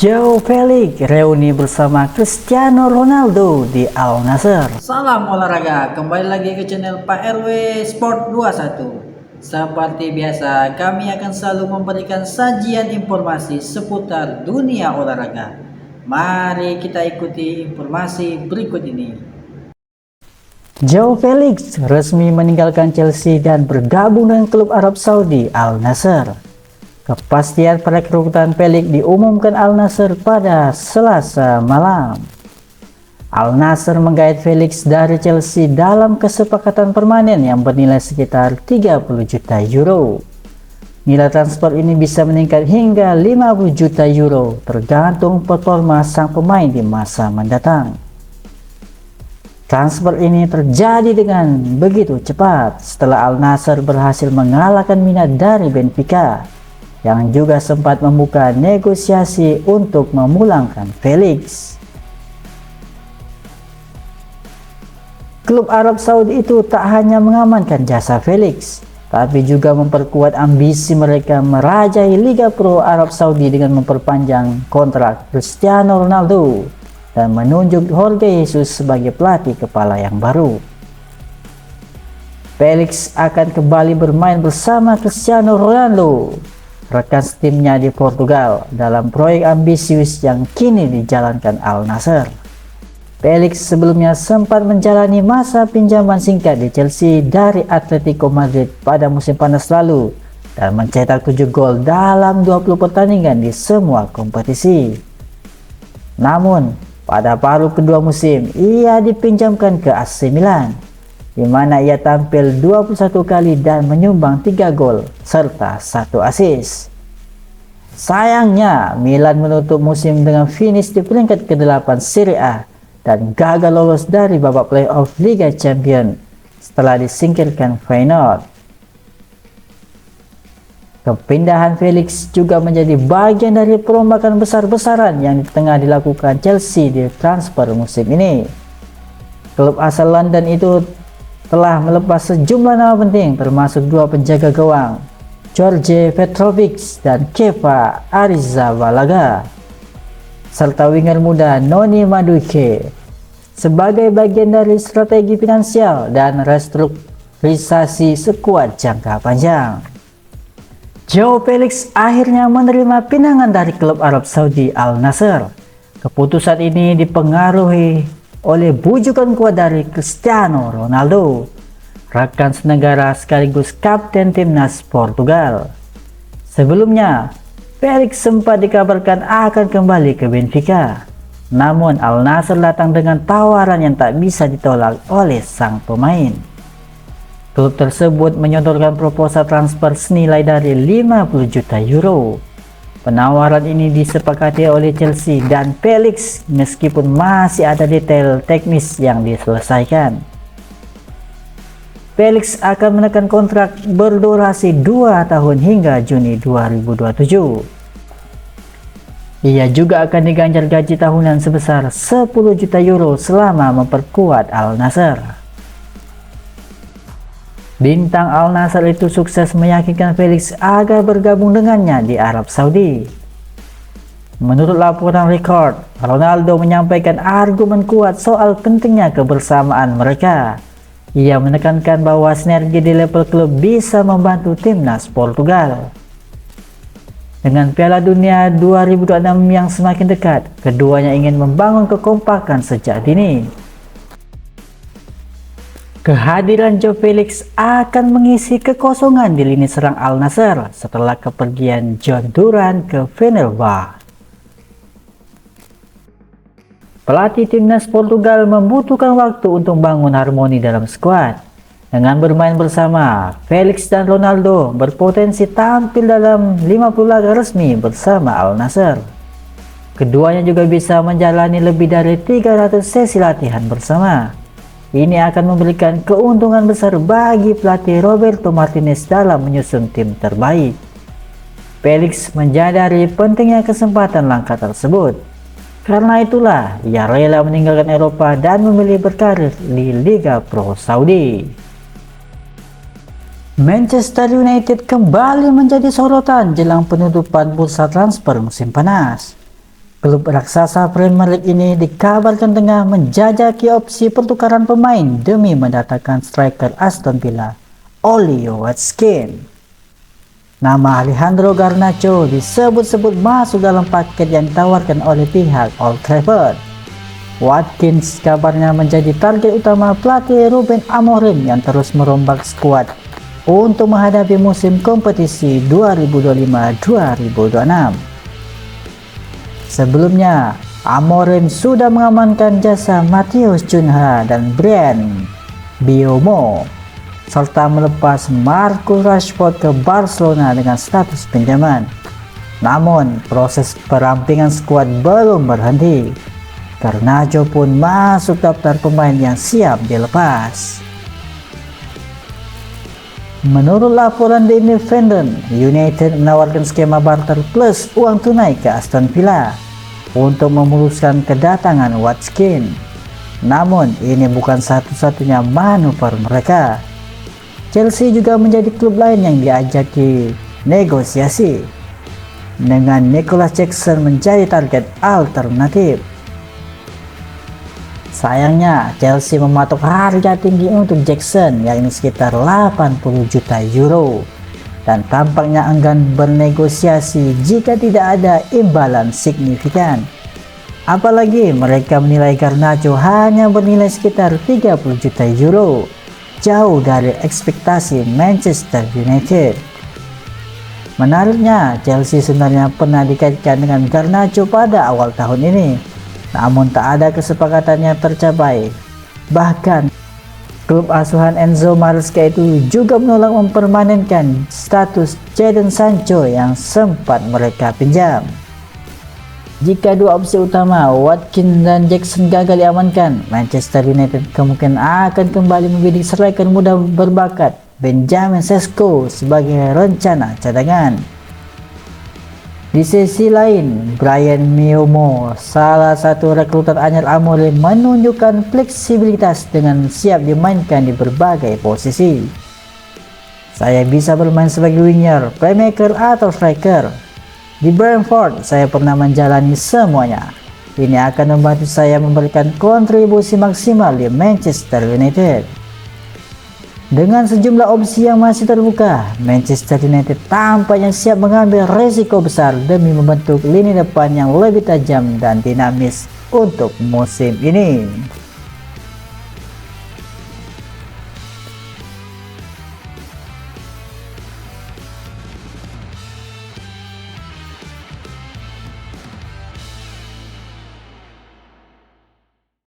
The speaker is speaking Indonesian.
Joao Felix reuni bersama Cristiano Ronaldo di Al Nassr. Salam olahraga, kembali lagi ke channel Pak RW Sport 21. Seperti biasa, kami akan selalu memberikan sajian informasi seputar dunia olahraga. Mari kita ikuti informasi berikut ini. Joao Felix resmi meninggalkan Chelsea dan bergabung dengan klub Arab Saudi Al Nassr. Kepastian perekrutan Felix diumumkan Al Nassr pada Selasa malam. Al Nassr menggait Felix dari Chelsea dalam kesepakatan permanen yang bernilai sekitar 30 juta euro. Nilai transfer ini bisa meningkat hingga 50 juta euro tergantung performa sang pemain di masa mendatang. Transfer ini terjadi dengan begitu cepat setelah Al Nassr berhasil mengalahkan minat dari Benfica, yang juga sempat membuka negosiasi untuk memulangkan Felix. Klub Arab Saudi itu tak hanya mengamankan jasa Felix, tapi juga memperkuat ambisi mereka merajai Liga Pro Arab Saudi dengan memperpanjang kontrak Cristiano Ronaldo dan menunjuk Jorge Jesus sebagai pelatih kepala yang baru. Felix akan kembali bermain bersama Cristiano Ronaldo, rekan timnya di Portugal, dalam proyek ambisius yang kini dijalankan Al Nassr. Felix sebelumnya sempat menjalani masa pinjaman singkat di Chelsea dari Atletico Madrid pada musim panas lalu dan mencetak 7 gol dalam 20 pertandingan di semua kompetisi. Namun, pada paruh kedua musim, ia dipinjamkan ke AC Milan, di mana ia tampil 21 kali dan menyumbang 3 gol serta 1 assist. Sayangnya, Milan menutup musim dengan finish di peringkat ke-8 Serie A dan gagal lolos dari babak playoff Liga Champions setelah disingkirkan Feyenoord. Kepindahan Felix juga menjadi bagian dari perombakan besar-besaran yang tengah dilakukan Chelsea di transfer musim ini. Klub asal London itu telah melepas sejumlah nama penting, termasuk 2 penjaga gawang, George Petrovic dan Kepa Arrizabalaga, serta winger muda Noni Madueke, sebagai bagian dari strategi finansial dan restrukturisasi skuad jangka panjang. Joao Felix akhirnya menerima pinangan dari klub Arab Saudi Al Nassr. Keputusan ini dipengaruhi oleh bujukan kuat dari Cristiano Ronaldo, rekan senegara sekaligus kapten timnas Portugal. Sebelumnya, Felix sempat dikabarkan akan kembali ke Benfica. Namun Al Nassr datang dengan tawaran yang tak bisa ditolak oleh sang pemain. Klub tersebut menyodorkan proposal transfer senilai dari 50 juta euro. Penawaran ini disepakati oleh Chelsea dan Felix meskipun masih ada detail teknis yang diselesaikan. Felix akan menekan kontrak berdurasi 2 tahun hingga Juni 2027. Ia juga akan diganjar gaji tahunan sebesar 10 juta euro selama memperkuat Al Nassr. Bintang Al Nassr itu sukses meyakinkan Felix agar bergabung dengannya di Arab Saudi. Menurut laporan Record, Ronaldo menyampaikan argumen kuat soal pentingnya kebersamaan mereka. Ia menekankan bahwa sinergi di level klub bisa membantu timnas Portugal. Dengan Piala Dunia 2026 yang semakin dekat, keduanya ingin membangun kekompakan sejak dini. Kehadiran Joao Felix akan mengisi kekosongan di lini serang Al Nassr setelah kepergian John Duran ke Fenerbahce. Pelatih timnas Portugal membutuhkan waktu untuk bangun harmoni dalam skuad. Dengan bermain bersama, Felix dan Ronaldo berpotensi tampil dalam 50 laga resmi bersama Al Nassr. Keduanya juga bisa menjalani lebih dari 300 sesi latihan bersama. Ini akan memberikan keuntungan besar bagi pelatih Roberto Martinez dalam menyusun tim terbaik. Felix menyadari pentingnya kesempatan langkah tersebut. Karena itulah, ia rela meninggalkan Eropa dan memilih berkarir di Liga Pro Saudi. Manchester United kembali menjadi sorotan jelang penutupan bursa transfer musim panas. Klub raksasa Premier League ini dikabarkan tengah menjajaki opsi pertukaran pemain demi mendatangkan striker Aston Villa, Ollie Watkins. Nama Alejandro Garnacho disebut-sebut masuk dalam paket yang ditawarkan oleh pihak Old Trafford. Watkins kabarnya menjadi target utama pelatih Ruben Amorim yang terus merombak skuad untuk menghadapi musim kompetisi 2025-2026. Sebelumnya, Amorim sudah mengamankan jasa Matheus Cunha dan Bryan Mbeumo, serta melepas Marcus Rashford ke Barcelona dengan status pinjaman. Namun, proses perampingan skuad belum berhenti. Garnacho pun masuk daftar pemain yang siap dilepas. Menurut laporan The Independent, United menawarkan skema barter plus uang tunai ke Aston Villa untuk memuluskan kedatangan Watkins. Namun, ini bukan satu-satunya manuver mereka. Chelsea juga menjadi klub lain yang diajaki negosiasi, dengan Nicholas Jackson menjadi target alternatif. Sayangnya, Chelsea mematok harga tinggi untuk Jackson, yakni sekitar 80 juta euro, dan tampaknya enggan bernegosiasi jika tidak ada imbalan signifikan. Apalagi mereka menilai Garnacho hanya bernilai sekitar 30 juta euro, jauh dari ekspektasi Manchester United. Menariknya, Chelsea sebenarnya pernah dikaitkan dengan Garnacho pada awal tahun ini, namun tak ada kesepakatan yang tercapai. Bahkan, klub asuhan Enzo Maresca itu juga menolak mempermanenkan status Jadon Sancho yang sempat mereka pinjam. Jika dua opsi utama, Watkins dan Jackson, gagal diamankan, Manchester United kemungkinan akan kembali membidik striker muda berbakat Benjamin Sesko sebagai rencana cadangan. Di sisi lain, Bryan Mbeumo, salah satu rekrutan anyar Amorim, menunjukkan fleksibilitas dengan siap dimainkan di berbagai posisi. Saya bisa bermain sebagai winger, playmaker atau striker. Di Brentford, saya pernah menjalani semuanya. Ini akan membantu saya memberikan kontribusi maksimal di Manchester United. Dengan sejumlah opsi yang masih terbuka, Manchester United tampaknya siap mengambil resiko besar demi membentuk lini depan yang lebih tajam dan dinamis untuk musim ini.